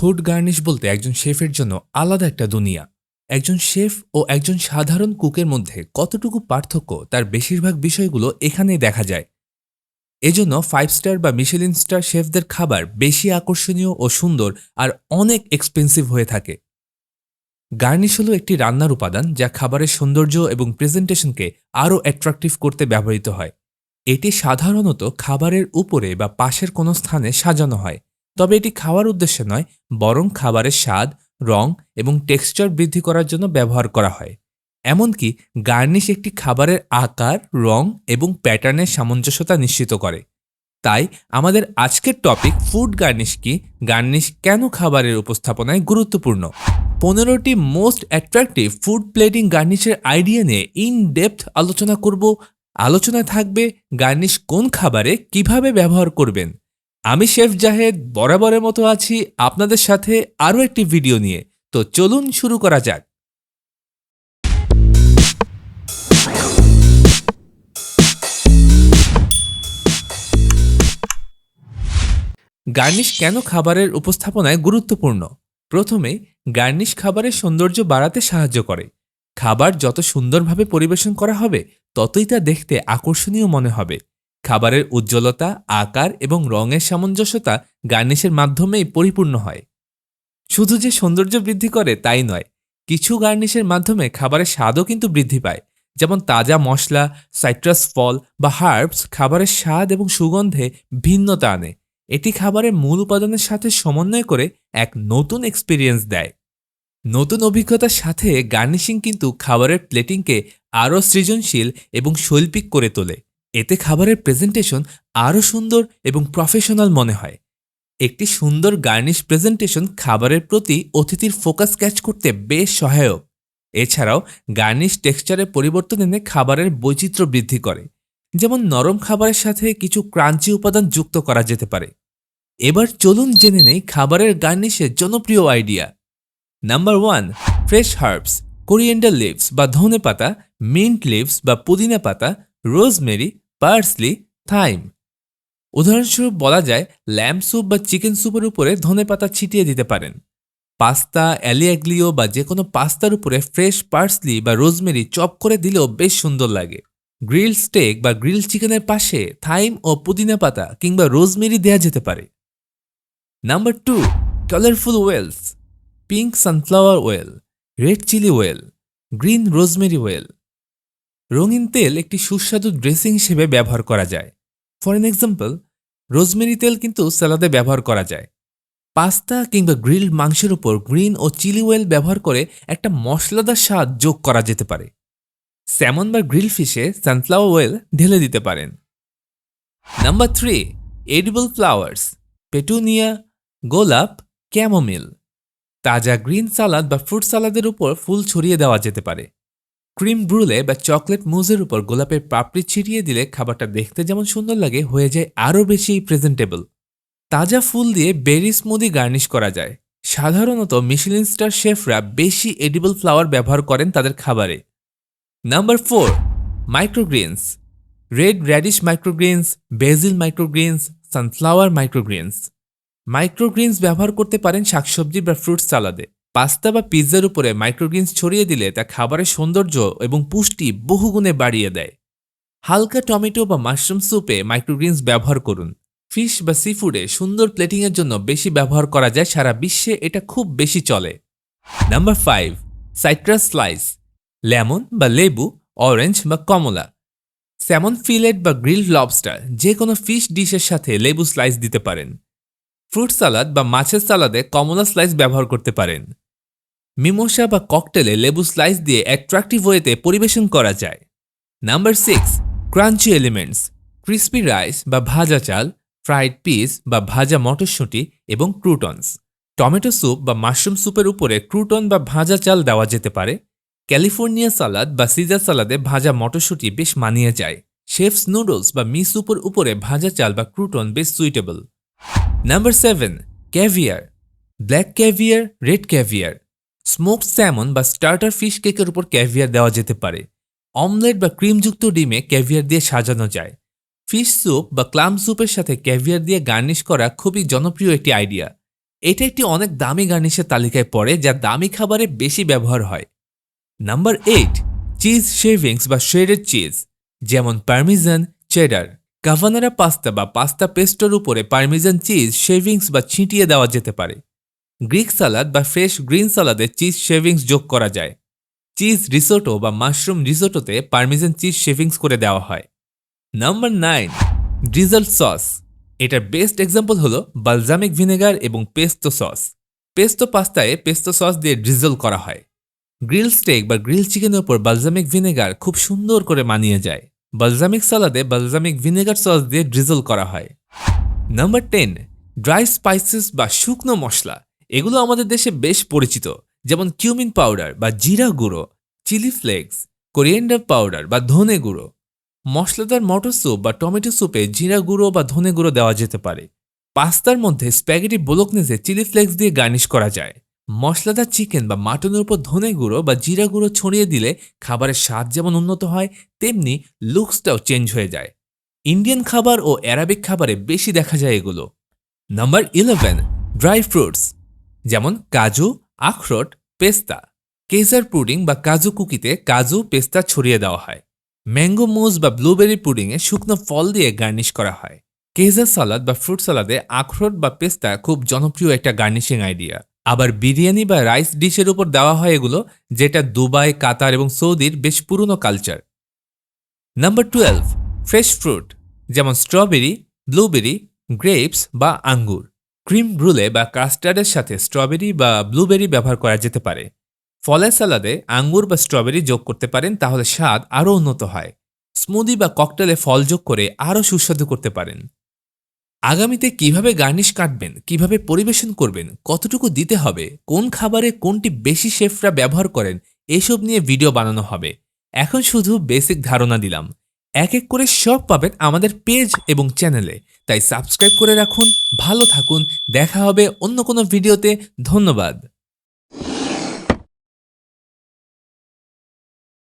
Food garnish বলতে একজন শেফের জন্য আলাদা একটা দুনিয়া। একজন শেফ ও একজন সাধারণ কুকের মধ্যে কতটুকু পার্থক্য তার বেশিরভাগ বিষয়গুলো এখানেই দেখা যায়। এজন্য 5 স্টার বা মিশেলিন স্টার শেফদের খাবার বেশি আকর্ষণীয় ও সুন্দর আর অনেক এক্সপেন্সিভ হয়ে থাকে। গার্নিশ হলো একটি রান্নার উপাদান যা খাবারের সৌন্দর্য এবং প্রেজেন্টেশনকে আরও অ্যাট্রাকটিভ করতে ব্যবহৃত হয়। এটি সাধারণত খাবারের উপরে বা পাশের কোনো স্থানে সাজানো হয়, তবে এটি খাওয়ার উদ্দেশ্যে নয়, বরং খাবারের স্বাদ, রং এবং টেক্সচার বৃদ্ধি করার জন্য ব্যবহার করা হয়। এমনকি গার্নিশ একটি খাবারের আকার, রং এবং প্যাটার্নের সামঞ্জস্যতা নিশ্চিত করে। তাই আমাদের আজকের টপিক ফুড গার্নিশ কি, গার্নিশ কেন খাবারের উপস্থাপনায় গুরুত্বপূর্ণ, 15টি মোস্ট অ্যাট্রাকটিভ ফুড প্লেটিং গার্নিশের আইডিয়া নিয়ে ইন ডেপথ আলোচনা করব। আলোচনায় থাকবে গার্নিশ কোন খাবারে কিভাবে ব্যবহার করবেন। আমি শেফ জাহেদ বরাবরের মতো আছি আপনাদের সাথে আরও একটি ভিডিও নিয়ে। তো চলুন শুরু করা যাক। গার্নিশ কেন খাবারের উপস্থাপনায় গুরুত্বপূর্ণ। প্রথমে, গার্নিশ খাবারের সৌন্দর্য বাড়াতে সাহায্য করে। খাবার যত সুন্দরভাবে পরিবেশন করা হবে, ততই তা দেখতে আকর্ষণীয় মনে হবে। খাবারের উজ্জ্বলতা, আকার এবং রঙের সামঞ্জস্যতা গার্নিশের মাধ্যমেই পরিপূর্ণ হয়। শুধু যে সৌন্দর্য বৃদ্ধি করে তাই নয়, কিছু গার্নিশের মাধ্যমে খাবারের স্বাদও কিন্তু বৃদ্ধি পায়। যেমন তাজা মশলা, সাইট্রাস ফল বা হার্বস খাবারের স্বাদ এবং সুগন্ধে ভিন্নতা আনে। এটি খাবারের মূল উপাদানের সাথে সমন্বয় করে এক নতুন এক্সপিরিয়েন্স দেয়। নতুন অভিজ্ঞতার সাথে গার্নিশিং কিন্তু খাবারের প্লেটিংকে আরও সৃজনশীল এবং শৈল্পিক করে তোলে। এতে খাবারের প্রেজেন্টেশন আরও সুন্দর এবং প্রফেশনাল মনে হয়। একটি সুন্দর গার্নিশ প্রেজেন্টেশন খাবারের প্রতি অতিথির ফোকাস ক্যাচ করতে বেশ সহায়ক। এছাড়াও গার্নিশ টেক্সচারে পরিবর্তন এনে খাবারের বৈচিত্র্য বৃদ্ধি করে। যেমন নরম খাবারের সাথে কিছু ক্রাঞ্চি উপাদান যুক্ত করা যেতে পারে। এবার চলুন জেনে নেই খাবারের গার্নিশের জনপ্রিয় idea. Number 1, fresh herbs, coriander leaves বা ধনে পাতা, মিন্ট লিভস বা পুদিনা পাতা, রোজমেরি, পার্সলি, থাইম। উদাহরণস্বরূপ বলা যায়, ল্যাম্ব স্যুপ বা চিকেন স্যুপের উপরে ধনেপাতা ছিটিয়ে দিতে পারেন। পাস্তা, অ্যালিয়াগ্লিও বা যে কোনো পাস্তার উপরে ফ্রেশ পার্সলি বা রোজমেরি চপ করে দিলেও বেশ সুন্দর লাগে। গ্রিল স্টেক বা গ্রিল চিকেনের পাশে থাইম ও পুদিনা পাতা কিংবা রোজমেরি দেয়া যেতে পারে। Number 2, colourful oils, pink sunflower oil, red chilli oil, green rosemary oil. রঙিন তেল একটি সুস্বাদু ড্রেসিং হিসেবে ব্যবহার করা যায়। ফর এন এক্সাম্পল, রোজমেরি তেল কিন্তু স্যালাডে ব্যবহার করা যায়। পাস্তা কিংবা গ্রিলড মাংসের উপর গ্রিন ও চিলি ওয়েল ব্যবহার করে একটা মশলাদার স্বাদ যোগ করা যেতে পারে। স্যামন বা গ্রিল ফিশে সানফ্লাওয়ার ওয়েল ঢেলে দিতে পারেন। নাম্বার 3, এডিবল ফ্লাওয়ার্স, পেটুনিয়া, গোলাপ, ক্যামোমিল। তাজা গ্রিন সালাদ বা ফ্রুট সালাদের উপর ফুল ছড়িয়ে দেওয়া যেতে পারে। ক্রিম ব্রুলে বা চকলেট মুজের উপর গোলাপের পাপড়ি ছিটিয়ে দিলে খাবারটা দেখতে যেমন সুন্দর লাগে, হয়ে যায় আরও বেশি প্রেজেন্টেবল। তাজা ফুল দিয়ে বেরি স্মুদি গার্নিশ করা যায়। সাধারণত মিশেলিন স্টার শেফরা বেশি এডিবল ফ্লাওয়ার ব্যবহার করেন তাদের খাবারে। Number 4, microgreens, red radish microgreens, basil microgreens, sunflower microgreens. Microgreens ব্যবহার করতে পারেন শাকসবজি বা ফ্রুট সালাদে। পাস্তা বা পিৎজার উপরে মাইক্রোগ্রিনস ছড়িয়ে দিলে তা খাবারের সৌন্দর্য এবং পুষ্টি বহুগুণে বাড়িয়ে দেয়। হালকা টমেটো বা মাশরুম স্যুপে মাইক্রোগ্রিনস ব্যবহার করুন। ফিশ বা সিফুডে সুন্দর প্লেটিংয়ের জন্য বেশি ব্যবহার করা যায়, সারা বিশ্বে এটা খুব বেশি চলে। নাম্বার 5, সাইট্রাস স্লাইস, লেমন বা লেবু, অরেঞ্জ বা কমলা। স্যামন ফিলেট বা গ্রিলড লবস্টার, যে কোনো ফিশ ডিশের সাথে লেবু স্লাইস দিতে পারেন। ফ্রুট সালাদ বা মাছের সালাদে কমলা স্লাইস ব্যবহার করতে পারেন। মিমোসা বা ককটেলে লেবু স্লাইস দিয়ে অ্যাট্রাকটিভ ওয়েতে পরিবেশন করা যায়। Number 6, crunchy elements, crispy rice বা ভাজা চাল, ফ্রাইড পিস বা ভাজা মটরশুঁটি এবং ক্রুটনস। টমেটো স্যুপ বা মাশরুম স্যুপের উপরে ক্রুটন বা ভাজা চাল দেওয়া যেতে পারে। ক্যালিফোর্নিয়া সালাদ বা সিজার সালাদে ভাজা মটরশুঁটি বেশ মানিয়ে যায়। শেফস নুডলস বা মি স্যুপের উপরে ভাজা চাল বা ক্রুটন বেশ suitable. Number 7, caviar, black caviar, red caviar. Smoked salmon বা স্টার্টার ফিশ কেকের উপর ক্যাভিয়ার দেওয়া যেতে পারে। অমলেট বা ক্রিমযুক্ত ডিমে ক্যাভিয়ার দিয়ে সাজানো যায়। ফিশ স্যুপ বা ক্লাম স্যুপের সাথে ক্যাভিয়ার দিয়ে গার্নিশ করা খুবই জনপ্রিয় একটি আইডিয়া। এটা একটি অনেক দামি গার্নিশের তালিকায় পড়ে যা দামি খাবারে বেশি ব্যবহার হয়। নাম্বার 8, চিজ শেভিংস বা শ্রেডেড চিজ, যেমন পারমিজান, চেডার। কাভানারা পাস্তা বা পাস্তা পেস্টোর উপরে পারমিজান চিজ শেভিংস বা ছিটিয়ে দেওয়া যেতে পারে। গ্রিক সালাদ বা ফ্রেশ গ্রিন সালাদে চিজ শেভিংস যোগ করা যায়। চিজ রিসোটো বা মাশরুম রিসোটোতে পারমিজান চিজ শেভিংস করে দেওয়া হয়। Number 9, drizzle sauce. এটার বেস্ট এক্সাম্পল হলো বালজামিক ভিনেগার এবং পেস্তো সস। পেস্তো পাস্তায় পেস্তো সস দিয়ে ড্রিজল করা হয়। গ্রিল স্টেক বা গ্রিল চিকেনের উপর বালজামিক ভিনেগার খুব সুন্দর করে মানিয়ে যায়। বালজামিক সালাদে বালজামিক ভিনেগার সস দিয়ে ড্রিজল করা হয়। নাম্বার 10, ড্রাই স্পাইসেস বা শুকনো মশলা। এগুলো আমাদের দেশে বেশ পরিচিত, যেমন কিউমিন পাউডার বা জিরা গুঁড়ো, চিলি ফ্লেক্স, কোরিয়েন্ডার পাউডার বা ধনে গুঁড়ো। মশলাদার মটর স্যুপ বা টমেটো স্যুপে জিরা গুঁড়ো বা ধনে গুঁড়ো দেওয়া যেতে পারে। পাস্তার মধ্যে স্প্যাগেটি বোলোকনেসে চিলি ফ্লেক্স দিয়ে গার্নিশ করা যায়। মশলাদার চিকেন বা মাটনের উপর ধনে গুঁড়ো বা জিরা গুঁড়ো ছড়িয়ে দিলে খাবারের স্বাদ যেমন উন্নত হয়, তেমনি লুকসটাও চেঞ্জ হয়ে যায়। ইন্ডিয়ান খাবার ও অ্যারাবিক খাবারে বেশি দেখা যায় এগুলো। নাম্বার 11, ড্রাই ফ্রুটস, যেমন কাজু, আখরোট, পেস্তা। কেসার পুডিং বা কাজু কুকিতে কাজু, পেস্তা ছড়িয়ে দেওয়া হয়। ম্যাঙ্গো মুজ বা ব্লুবেরি পুডিংয়ে শুকনো ফল দিয়ে গার্নিশ করা হয়। কেজার সালাদ বা ফ্রুট সালাদে আখরোট বা পেস্তা খুব জনপ্রিয় একটা গার্নিশিং আইডিয়া। আবার বিরিয়ানি বা রাইস ডিশের উপর দেওয়া হয় এগুলো, যেটা দুবাই, কাতার এবং সৌদির বেশ পুরনো কালচার। নাম্বার 12, ফ্রেশ ফ্রুট, যেমন স্ট্রবেরি, ব্লুবেরি, গ্রেপস বা আঙ্গুর। ক্রিম ব্রুলে বা কাস্টার্ডের সাথে স্ট্রবেরি বা ব্লুবেরি ব্যবহার করা যেতে পারে। ফলের সালাদে আঙ্গুর বা স্ট্রবেরি যোগ করতে পারেন, তাহলে স্বাদ আরও উন্নত হয়। স্মুদি বা ককটেলে ফল যোগ করে আরও সুস্বাদু করতে পারেন। আগামীতে কিভাবে গার্নিশ কাটবেন, কিভাবে পরিবেশন করবেন, কতটুকু দিতে হবে, কোন খাবারে কোনটি বেশি শেফরা ব্যবহার করেন, এসব নিয়ে ভিডিও বানানো হবে। এখন শুধু বেসিক ধারণা দিলাম। এক এক করে সব পাবেন আমাদের পেজ এবং চ্যানেলে, তাই সাবস্ক্রাইব করে রাখুন। ভালো থাকুন, দেখা হবে অন্য কোনো ভিডিওতে। ধন্যবাদ।